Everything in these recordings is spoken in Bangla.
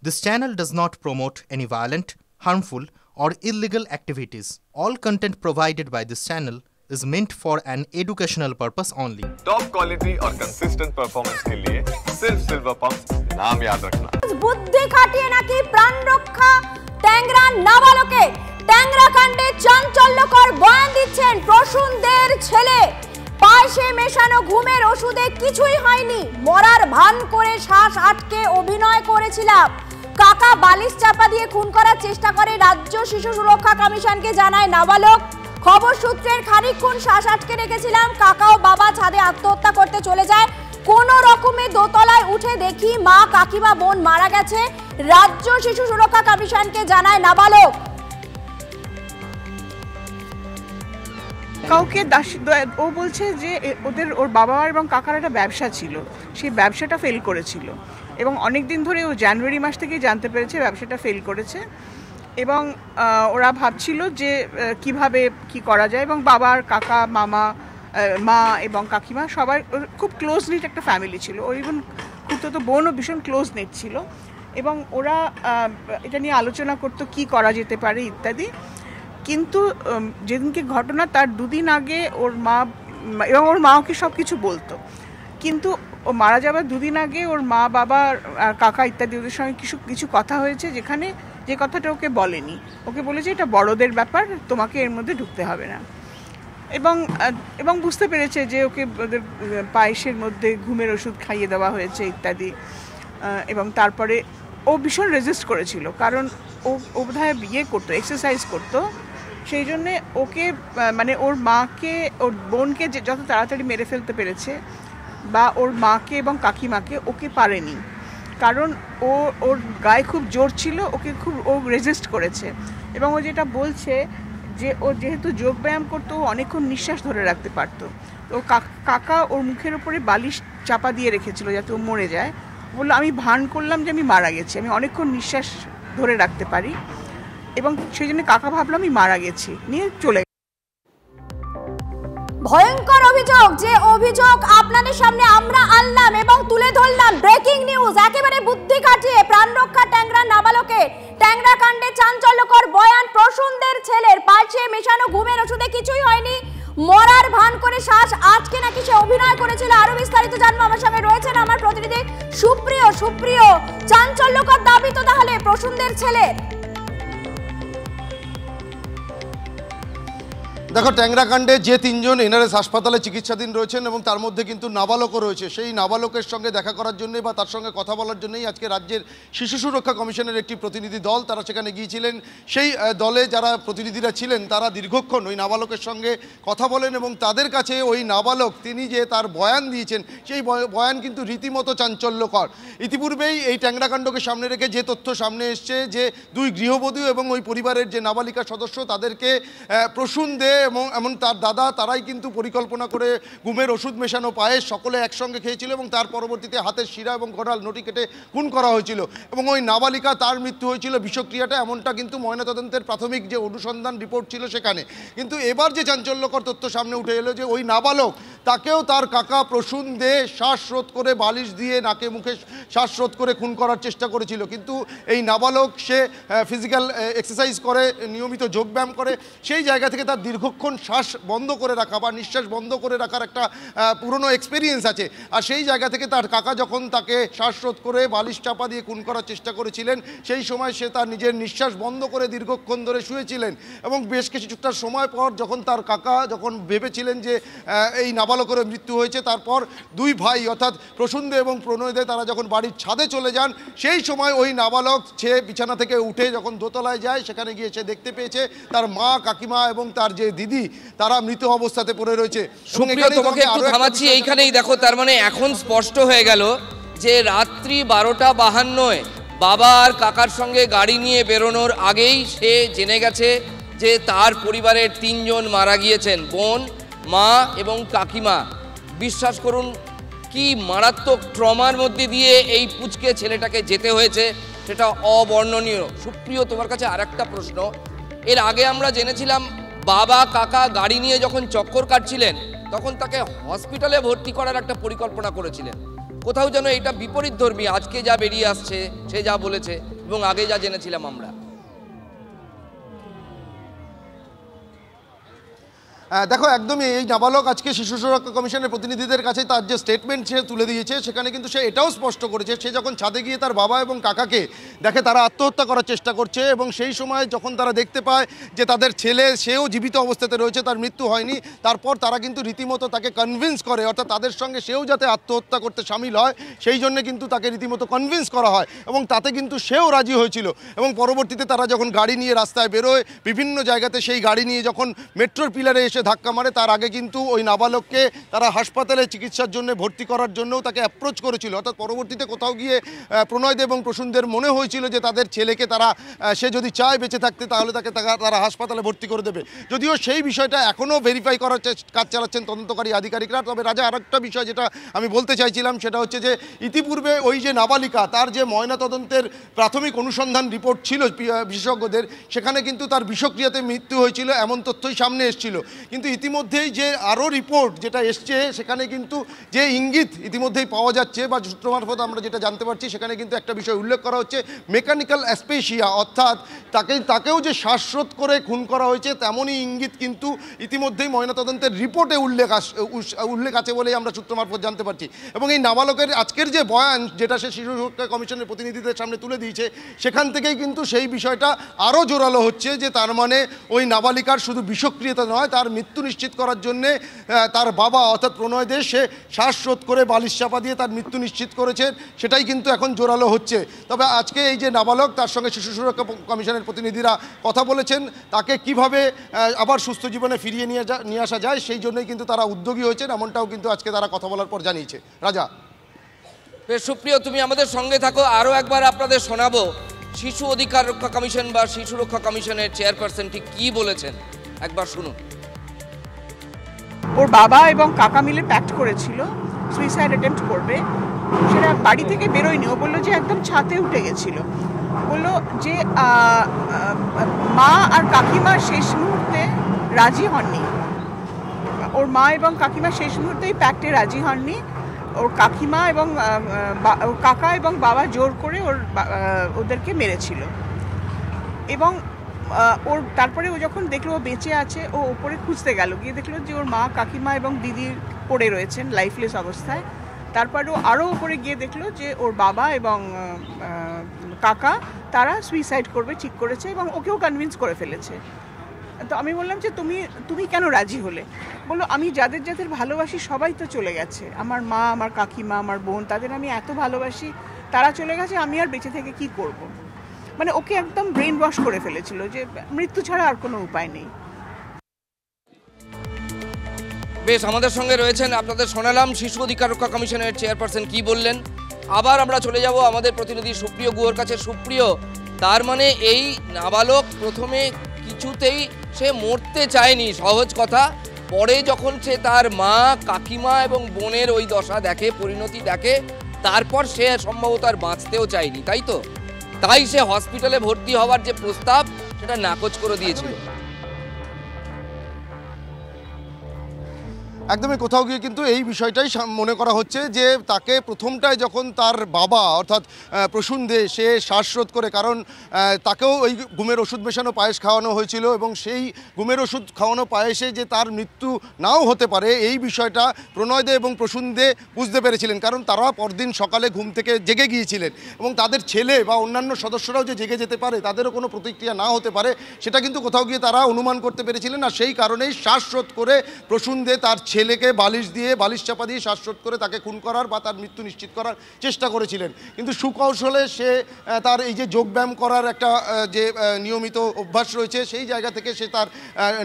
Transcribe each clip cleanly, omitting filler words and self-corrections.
This channel does not promote any violent, harmful, or illegal activities. All content provided by this channel is meant for an educational purpose only. Top quality और कंसिस्टेंट परफॉर्मेंस के लिए सिर्फ सिल्वर पंप्स नाम याद रखना। बुद्धि खाटिए नाकि प्राण रक्षा ট্যাংরা নাবালকে ট্যাংরা কাণ্ডে চাঞ্চল্যকর বয়ান দিচ্ছেন প্রসূনদের ছেলে। পায়েসে মেশানো ঘুমের ওষুধে কিছুই হয়নি, মরার ভান করে শ্বাস আটকে অভিনয় করেছিলাম। কাকা বালিশ চাপা দিয়ে খুন করার চেষ্টা করে রাজ্য শিশু সুরক্ষা কমিশনকে জানায় নাবালক। খবর সূত্রের খানিকক্ষণ শ্বাস আটকে রেখেছিলাম, কাকা ও বাবা ছাদে আত্মহত্যা করতে চলে যায়। কোন রকমে দোতলায় উঠে দেখি মা কাকিমা বোন মারা গেছে। রাজ্য শিশু সুরক্ষা কমিশনকে জানায় নাবালক। কাউকে ও বলছে যে ওর বাবা এবং কাকার একটা ব্যবসা ছিল, সেই ব্যবসাটা ফেল করেছিল এবং অনেক দিন ধরে ও জানুয়ারি মাস থেকেই জানতে পেরেছে ব্যবসাটা ফেল করেছে এবং ওরা ভাবছিল যে কিভাবে কি করা যায় এবং বাবার কাকা মামা মা এবং কাকিমা সবাই খুব ক্লোজ নিট একটা ফ্যামিলি ছিল। ওর ইভেন খুব তো বোনও ভীষণ ক্লোজ নিট ছিল এবং ওরা এটা নিয়ে আলোচনা করতো কি করা যেতে পারে ইত্যাদি। কিন্তু যেদিনকে ঘটনা তার দুদিন আগে ওর মা এবং ওর মা ওকে সব কিছু বলতো, কিন্তু ও মারা যাবার দুদিন আগে ওর মা বাবা কাকা ইত্যাদি ওদের সঙ্গে কিছু কথা হয়েছে, যেখানে যে কথাটা ওকে বলেনি, ওকে বলেছে এটা বড়দের ব্যাপার, তোমাকে এর মধ্যে ঢুকতে হবে না। এবং বুঝতে পেরেছে যে ওকে ওদের পায়েসের মধ্যে ঘুমের ওষুধ খাইয়ে দেওয়া হয়েছে ইত্যাদি। এবং তারপরে ও ভীষণ রেজিস্ট করেছিল, কারণ ও বোধহয় বিয়ে করতো, এক্সারসাইজ করতো, সেই জন্যে ওকে মানে ওর মাকে ওর বোনকে যত তাড়াতাড়ি মেরে ফেলতে পেরেছে বা ওর মাকে এবং কাকিমাকে ওকে পারেনি, কারণ ওর গায়ে খুব জোর ছিল, ও রেজিস্ট করেছে। এবং ও যেটা বলছে যে ও যেহেতু যোগব্যায়াম করতো ও অনেকক্ষণ নিঃশ্বাস ধরে রাখতে পারতো, তো কাকা ওর মুখের ওপরে বালিশ চাপা দিয়ে রেখেছিল যাতে ও মরে যায়। বললো আমি ভান করলাম যে আমি মারা গেছি, আমি অনেকক্ষণ নিঃশ্বাস ধরে রাখতে পারি এবং সেই জন্য কাকা ভাবলো আমি মারা গেছি, নিয়ে চলে। ভয়ঙ্কর অভিযোগ, যে অভিযোগ আপনাদের সামনে আমরা আনলাম এবং তুলে ধরলাম। ব্রেকিং নিউজ, একেবারে বুদ্ধি কাটিয়ে প্রাণ রক্ষা ট্যাংরা নাবালকের ট্যাংরা কাণ্ডে চাঞ্চল্যকর বয়ান প্রসূনদের ছেলের। পায়েসে মেশানো ঘুমের ওষুধে কিছুই হয়নি, মরার ভান করে শ্বাস আজকে নাকি সে অভিনয় করেছিল। আরো বিস্তারিত জানবো, আমার সঙ্গে রয়েছেন আমার প্রতিনিধি সুপ্রিয়। চাঞ্চল্যকর দাবি তো তাহলে প্রসূনদের ছেলের। দেখো, ট্যাংরা কাণ্ডে যে তিনজন এনআরএস হাসপাতালে চিকিৎসাধীন রয়েছেন এবং তার মধ্যে কিন্তু নাবালকও রয়েছে, সেই নাবালকের সঙ্গে দেখা করার জন্য বা তার সঙ্গে কথা বলার জন্যই আজকে রাজ্যের শিশু সুরক্ষা কমিশনের একটি প্রতিনিধি দল তারা সেখানে গিয়েছিলেন। সেই দলে যারা প্রতিনিধিরা ছিলেন তারা দীর্ঘক্ষণ ওই নাবালকের সঙ্গে কথা বলেন এবং তাদের কাছে ওই নাবালক তিনি যে তার বয়ান দিয়েছেন সেই বয়ান কিন্তু রীতিমতো চাঞ্চল্যকর। ইতিপূর্বেই এই ট্যাংরা কাণ্ডকে সামনে রেখে যে তথ্য সামনে এসছে যে দুই গৃহবধূ এবং ওই পরিবারের যে নাবালিকা সদস্য তাদেরকে প্রসূন দে এবং এমন তার দাদা তারাই কিন্তু পরিকল্পনা করে ঘুমের ওষুধ মেশানো পায়েস সকলে একসঙ্গে খেয়েছিল এবং তার পরবর্তীতে হাতের শিরা এবং ঘোড়াল নটি কেটে খুন করা হয়েছিল এবং ওই নাবালিকা তার মৃত্যু হয়েছিল বিষক্রিয়াটা, এমনটা কিন্তু ময়নাতদন্তের প্রাথমিক যে অনুসন্ধান রিপোর্ট ছিল সেখানে। কিন্তু এবার যে চাঞ্চল্যকর তথ্য সামনে উঠে এলো যে ওই নাবালক তাকেও তার কাকা প্রসূন দে শ্বাসরোধ করে বালিশ দিয়ে নাকে মুখে শ্বাসরোধ করে খুন করার চেষ্টা করেছিল। কিন্তু এই নাবালক সে ফিজিক্যাল এক্সারসাইজ করে, নিয়মিত যোগব্যায়াম করে, সেই জায়গা থেকে তার দীর্ঘক্ষণ শ্বাস বন্ধ করে রাখা বা নিঃশ্বাস বন্ধ করে রাখার একটা পুরনো এক্সপিরিয়েন্স আছে। আর সেই জায়গা থেকে তার কাকা যখন তাকে শ্বাসরোধ করে বালিশ চাপা দিয়ে খুন করার চেষ্টা করেছিলেন সেই সময় সে তার নিজের নিঃশ্বাস বন্ধ করে দীর্ঘক্ষণ ধরে শুয়েছিলেন এবং বেশ কিছুটা সময় পর যখন তার কাকা যখন ভেবেছিলেন যে এই নাবালকের মৃত্যু হয়েছে, তারপর দুই ভাই অর্থাৎ প্রসূন দে এবং প্রণয় দে তারা যখন বাড়ির ছাদে চলে যান সেই সময় ওই নাবালক সে বিছানা থেকে উঠে যখন দোতলায় যায় সেখানে গিয়ে সে দেখতে পেয়েছে তার মা কাকিমা এবং তার যে দিদি তারা মৃত অবস্থাতে পড়ে রয়েছে। তোমাকে একটু থামাচ্ছি এইখানেই। দেখো, তার মানে এখন স্পষ্ট হয়ে গেল যে রাত্রি 12:52 বাবা আর কাকার সঙ্গে গাড়ি নিয়ে বেরোনোর আগেই সে জেনে গেছে যে তার পরিবারের 3 জন মারা গিয়েছেন, বোন, মা এবং কাকিমা। বিশ্বাস করুন কি মারাত্মক ট্রমার মধ্যে দিয়ে এই পুচকে ছেলেটাকে যেতে হয়েছে, সেটা অবর্ণনীয়। সুপ্রিয়, তোমার কাছে আরেকটা প্রশ্ন। এর আগে আমরা জেনেছিলাম বাবা কাকা গাড়ি নিয়ে যখন চক্কর কাটছিলেন তখন তাকে হসপিটালে ভর্তি করার একটা পরিকল্পনা করেছিলেন, কোথাও যেন এটা বিপরীতধর্মী, আজকে যা বেরিয়ে আসছে, সে যা বলেছে এবং আগে যা জেনেছিলাম আমরা। দেখো, একদমই এই নাবালক আজকে শিশু সুরক্ষা কমিশনের প্রতিনিধিদের কাছে তার যে স্টেটমেন্ট সে তুলে দিয়েছে, সেখানে কিন্তু সে এটাও স্পষ্ট করেছে সে যখন ছাদে গিয়ে তার বাবা এবং কাকাকে দেখে তারা আত্মহত্যা করার চেষ্টা করছে, এবং সেই সময় যখন তারা দেখতে পায় যে তাদের ছেলে সেও জীবিত অবস্থাতে রয়েছে, তার মৃত্যু হয়নি, তারপর তারা কিন্তু রীতিমতো তাকে কনভিন্স করে, অর্থাৎ তাদের সঙ্গে সেও যাতে আত্মহত্যা করতে সামিল হয় সেই জন্য কিন্তু তাকে রীতিমতো কনভিন্স করা হয়, এবং তাতে কিন্তু সেও রাজি হয়েছিল। এবং পরবর্তীতে তারা যখন গাড়ি নিয়ে রাস্তায় বেরোয়, বিভিন্ন জায়গাতে সেই গাড়ি নিয়ে যখন মেট্রোর পিলারে এসে ধাক্কা মারে, তার আগে কিন্তু ওই নাবালককে তারা হাসপাতালে চিকিৎসার জন্য ভর্তি করার জন্যও তাকে অ্যাপ্রোচ করেছিল। অর্থাৎ পরবর্তীতে কোথাও গিয়ে প্রণয়দে এবং প্রসূনদের মনে হয়েছিল যে তাদের ছেলেকে তারা সে যদি চায় বেঁচে থাকতে তাহলে তাকে তারা হাসপাতালে ভর্তি করে দেবে। যদিও সেই বিষয়টা এখনও ভেরিফাই করার কাজ চালাচ্ছেন তদন্তকারী আধিকারিকরা। তবে রাজা, আরেকটা বিষয় যেটা আমি বলতে চাইছিলাম সেটা হচ্ছে যে ইতিপূর্বে ওই যে নাবালিকা, তার যে ময়নাতদন্তের প্রাথমিক অনুসন্ধান রিপোর্ট ছিল বিশেষজ্ঞদের, সেখানে কিন্তু তার বিষক্রিয়াতে মৃত্যু হয়েছিল এমন তথ্যই সামনে এসেছিল। কিন্তু ইতিমধ্যেই যে আরও রিপোর্ট যেটা এসছে, সেখানে কিন্তু যে ইঙ্গিত ইতিমধ্যেই পাওয়া যাচ্ছে বা সূত্র মারফত আমরা যেটা জানতে পারছি, সেখানে কিন্তু একটা বিষয় উল্লেখ করা হচ্ছে, মেকানিক্যাল অ্যাসপেশিয়া, অর্থাৎ তাকেও যে শ্বাসরোধ করে খুন করা হয়েছে তেমনই ইঙ্গিত কিন্তু ইতিমধ্যেই ময়নাতদন্তের রিপোর্টে উল্লেখ আছে বলেই আমরা সূত্র মারফত জানতে পারছি। এবং এই নাবালকের আজকের যে বয়ান, যেটা সে শিশু সুরক্ষা কমিশনের প্রতিনিধিদের সামনে তুলে দিয়েছে, সেখান থেকেই কিন্তু সেই বিষয়টা আরও জোরালো হচ্ছে যে তার মানে ওই নাবালিকার শুধু বিষক্রিয়তা নয়, তার মৃত্যু নিশ্চিত করার জন্যে তার বাবা অর্থাৎ প্রণয় দে সে শ্বাসরোধ করে বালিশ চাপা দিয়ে তার মৃত্যু নিশ্চিত করেছেন, সেটাই কিন্তু এখন জোরালো হচ্ছে। তবে আজকে এই যে নাবালক, তার সঙ্গে শিশু সুরক্ষা কমিশনের প্রতিনিধিরা কথা বলেছেন, তাকে কিভাবে আবার সুস্থ জীবনে ফিরিয়ে নিয়ে আসা যায় সেই জন্যই কিন্তু তারা উদ্যোগী হয়েছেন, এমনটাও কিন্তু আজকে তারা কথা বলার পর জানিয়েছে। রাজা, বেশ সুপ্রিয়, তুমি আমাদের সঙ্গে থাকো। আরও একবার আপনাদের শোনাবো শিশু অধিকার রক্ষা কমিশন বা শিশু রক্ষা কমিশনের চেয়ারপারসন ঠিক কী বলেছেন, একবার শুনুন। ওর বাবা এবং কাকা মিলে প্যাক্ট করেছিল সুইসাইড অ্যাটেম্প্ট করবে, সেটা বাড়ি থেকে বেরোয়নি। ও বললো যে একদম ছাদে উঠে গেছিল। বললো যে মা আর কাকিমা শেষ মুহূর্তে রাজি হননি, ওর মা এবং কাকিমা শেষ মুহূর্তেই প্যাক্টে রাজি হননি। ওর কাকিমা এবং কাকা এবং বাবা জোর করে ওদেরকে মেরেছিল। এবং তারপরে ও যখন দেখলো ও বেঁচে আছে, ও ওপরে খুঁজতে গেল, গিয়ে দেখলো যে ওর মা, কাকিমা এবং দিদির পড়ে রয়েছেন লাইফলেস অবস্থায়। তারপরে ও আরও উপরে গিয়ে দেখলো যে ওর বাবা এবং কাকা তারা সুইসাইড করবে ঠিক করেছে এবং ওকেও কনভিন্স করে ফেলেছে। তো আমি বললাম যে তুমি কেন রাজি হলে? বললো আমি যাদের যাদের ভালোবাসি সবাই তো চলে গেছে, আমার মা, আমার কাকিমা, আমার বোন, তাদের আমি এত ভালোবাসি, তারা চলে গেছে, আমি আর বেঁচে থেকে কি করব। মানে ওকে একদম ব্রেন ওয়াশ করে ফেলেছিল যে মৃত্যু ছাড়া আর কোনো উপায় নেই। বেশ, আমাদের সঙ্গে রয়েছেন, আপনাদের শোনালাম শিশু অধিকার রক্ষা কমিশনের চেয়ারপারসন কি বললেন। আবার আমরা চলে যাব আমাদের প্রতিনিধি সুপ্রিয় গুহর কাছে। সুপ্রিয়, তার মানে এই নাবালক প্রথমে কিছুতেই সে মরতে চায়নি, সহজ কথা। পরে যখন সে তার মা, কাকিমা এবং বোনের ওই দশা দেখে, পরিণতি দেখে, তারপর সে সম্ভবত আর বাঁচতেও চায়নি, তাই তো? তাই সে হসপিটালে ভর্তি হওয়ার যে প্রস্তাব, সেটা নাকচ করে দিয়েছিল। একদমই কোথাও গিয়ে কিন্তু এই বিষয়টাই মনে করা হচ্ছে যে তাকে প্রথমটায় যখন তার বাবা অর্থাৎ প্রসূন দে সে শ্বাসরোধ করে, কারণ তাকেও ওই ঘুমের ওষুধ মেশানো পায়েস খাওয়ানো হয়েছিল এবং সেই ঘুমের ওষুধ খাওয়ানো পায়েসে যে তার মৃত্যু নাও হতে পারে এই বিষয়টা প্রণয় দে এবং প্রসূন দে বুঝতে পেরেছিলেন, কারণ তারা পরদিন সকালে ঘুম থেকে জেগে গিয়েছিলেন এবং তাদের ছেলে বা অন্যান্য সদস্যরাও যে জেগে যেতে পারে, তাদেরও কোনো প্রতিক্রিয়া না হতে পারে, সেটা কিন্তু কোথাও গিয়ে তারা অনুমান করতে পেরেছিলেন। আর সেই কারণেই শ্বাসরোধ করে প্রসূন দে তার ছেলেকে বালিশ চাপা দিয়ে শ্বাসরোধ করে তাকে খুন করার বা তার মৃত্যু নিশ্চিত করার চেষ্টা করেছিলেন। কিন্তু সুকৌশলে সে তার এই যে যোগব্যায়াম করার একটা যে নিয়মিত অভ্যাস রয়েছে, সেই জায়গা থেকে সে তার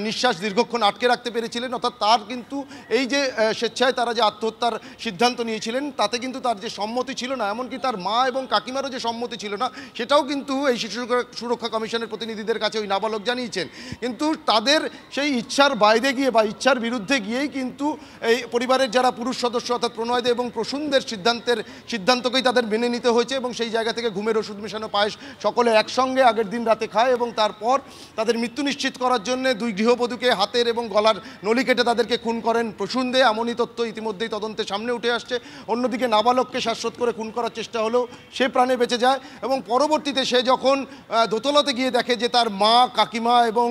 নিঃশ্বাস দীর্ঘক্ষণ আটকে রাখতে পেরেছিলেন। অর্থাৎ তার কিন্তু এই যে স্বেচ্ছায় তারা যে আত্মহত্যার সিদ্ধান্ত নিয়েছিলেন, তাতে কিন্তু তার যে সম্মতি ছিল না, এমনকি তার মা এবং কাকিমারও যে সম্মতি ছিল না, সেটাও কিন্তু এই শিশু সুরক্ষা কমিশনের প্রতিনিধিদের কাছে ওই নাবালক জানিয়েছেন। কিন্তু তাদের সেই ইচ্ছার বাইরে গিয়ে বা ইচ্ছার বিরুদ্ধে গিয়েই কিন্তু কিন্তু এই পরিবারের যারা পুরুষ সদস্য অর্থাৎ প্রণয়দে এবং প্রসূনদের সিদ্ধান্তকেই তাদের মেনে নিতে হয়েছে এবং সেই জায়গা থেকে ঘুমের ওষুধ মেশানো পায়েস সকলে একসঙ্গে আগের দিন রাতে খায় এবং তারপর তাদের মৃত্যু নিশ্চিত করার জন্য দুই গৃহবধূকে হাতের এবং গলার নলি কেটে তাদেরকে খুন করেন প্রসূনদে। এমনই তথ্য ইতিমধ্যেই তদন্তে সামনে উঠে আসছে। অন্যদিকে নাবালককে শ্বাসরোধ করে খুন করার চেষ্টা হলেও সে প্রাণে বেঁচে যায় এবং পরবর্তীতে সে যখন দোতলাতে গিয়ে দেখে যে তার মা, কাকিমা এবং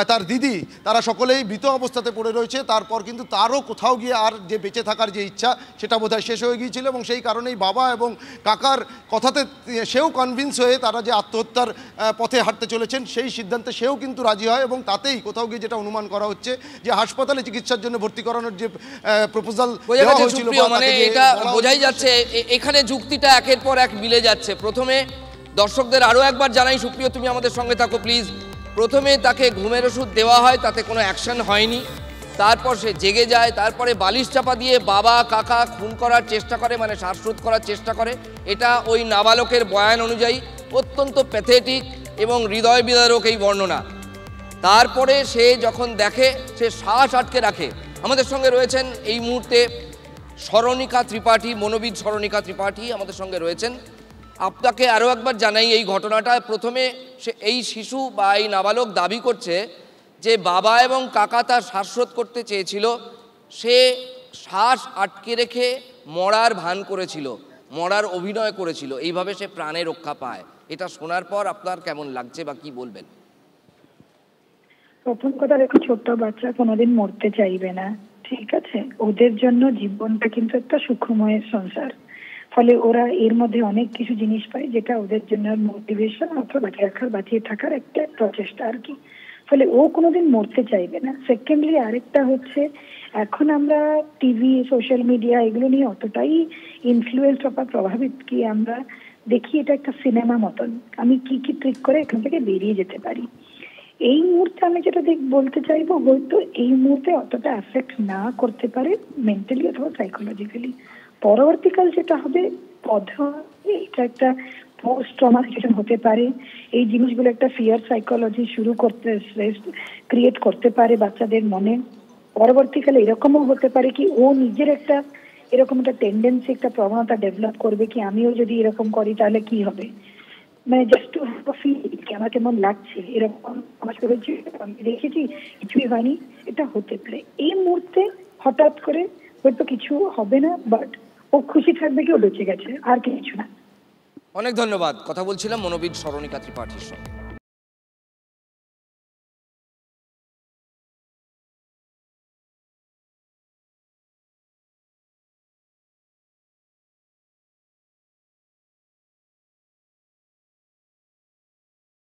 তার দিদি তারা সকলেই মৃত অবস্থাতে পড়ে রয়েছে, তারপর কিন্তু তারও কোথাও গিয়ে আর যে বেঁচে থাকার যে ইচ্ছা সেটা বোধহয় শেষ হয়ে গিয়েছিল এবং সেই কারণেই বাবা এবং কাকার কথাতে সেও কনভিন্স হয়ে তারা যে আত্মহত্যার পথে হাঁটতে চলেছেন সেই সিদ্ধান্তে সেও কিন্তু রাজি হয় এবং তাতেই কোথাও গিয়ে যেটা অনুমান করা হচ্ছে যে হাসপাতালে চিকিৎসার জন্য ভর্তি করানোর যে প্রপোজাল দেওয়া হয়েছিল, মানে এটা বোঝাই যাচ্ছে এখানে যুক্তিটা একের পর এক মিলে যাচ্ছে। প্রথমে দর্শকদের আরও একবার জানাই, সুপ্রিয় তুমি আমাদের সঙ্গে থাকো প্লিজ। প্রথমে তাকে ঘুমের ওষুধ দেওয়া হয়, তাতে কোনো অ্যাকশন হয়নি, তারপর সে জেগে যায়, তারপরে বালিশ চাপা দিয়ে বাবা কাকা খুন করার চেষ্টা করে, মানে শ্বাসরোধ করার চেষ্টা করে। এটা ওই নাবালকের বয়ান অনুযায়ী অত্যন্ত প্যাথেটিক এবং হৃদয় বিদারক এই বর্ণনা। তারপরে সে যখন দেখে সে শ্বাস আটকে রাখে। আমাদের সঙ্গে রয়েছেন এই মুহূর্তে সরণিকা ত্রিপাঠী, মনোবিদ সরণিকা ত্রিপাঠী আমাদের সঙ্গে রয়েছেন। আপনাকে আরও একবার জানাই এই ঘটনাটা। প্রথমে সে এই শিশু বা এই নাবালক দাবি করছে যে বাবা এবং কাকা তার শ্বাসরোধ করতে চেয়েছিল, সে শ্বাস আটকে রেখে মরার ভান করেছিল, মরার অভিনয় করেছিল, এইভাবে সে প্রাণে রক্ষা পায়। এটা শোনার পর আপনার কেমন লাগছে বা কি বলবেন? প্রথম কথা দেখো, ছোট্ট বাচ্চা কোনোদিন মরতে চাইবে না, ঠিক আছে? ওদের জন্য জীবনটা কিন্তু একটা সুখময় সংসার, ফলে ওরা এর মধ্যে অনেক কিছু জিনিস পায় যেটা ওদের জন্য মোটিভেশন অথবা বাঁচিয়ে থাকার একটা প্রচেষ্টা আর কি। ফলে ও কোনোদিন মরতে চাইবে না। সেকেন্ডলি আরেকটা হচ্ছে, এখন আমরা টিভি, সোশ্যাল মিডিয়া এগুলো নিয়ে অতটাই ইনফ্লুয়েন্সড বা প্রভাবিত কি আমরা দেখি এটা একটা সিনেমা মতন, আমি কি কি ট্রিক করে এখান থেকে বেরিয়ে যেতে পারি। এই মুহূর্তে আমি যেটা বলতে চাইবো, হয়তো এই মুহূর্তে অতটা এফেক্ট না করতে পারে মেন্টালি অথবা সাইকোলজিক্যালি। পরবর্তীকাল যেটা হবে এটা একটা পোস্ট ট্রমা সিচুয়েশন হতে পারে। এই জিনিসগুলো একটা ফিয়ার সাইকোলজি ক্রিয়েট করতে পারে বাচ্চাদের মনে। পরবর্তীকালে এরকমও হতে পারে কি ও নিজের একটা এরকম একটা টেন্ডেন্সি, একটা প্রবণতা ডেভেলপ করবে কি আমিও যদি এরকম করি তাহলে কি হবে, মানে just to have a feel, আমার কেমন লাগছে, এরকম আমার সাথে হয়েছে, আমি দেখেছি কিছুই হয়নি, এটা হতে পারে। এই মুহূর্তে হঠাৎ করে হয়তো কিছু হবে না, বাট ও খুশি থাকবে কি ও বেঁচে গেছে, আর কিছু না। অনেক ধন্যবাদ। কথা বলছিলাম মনোবিদ সরণিকা ত্রিপাঠীর সঙ্গে।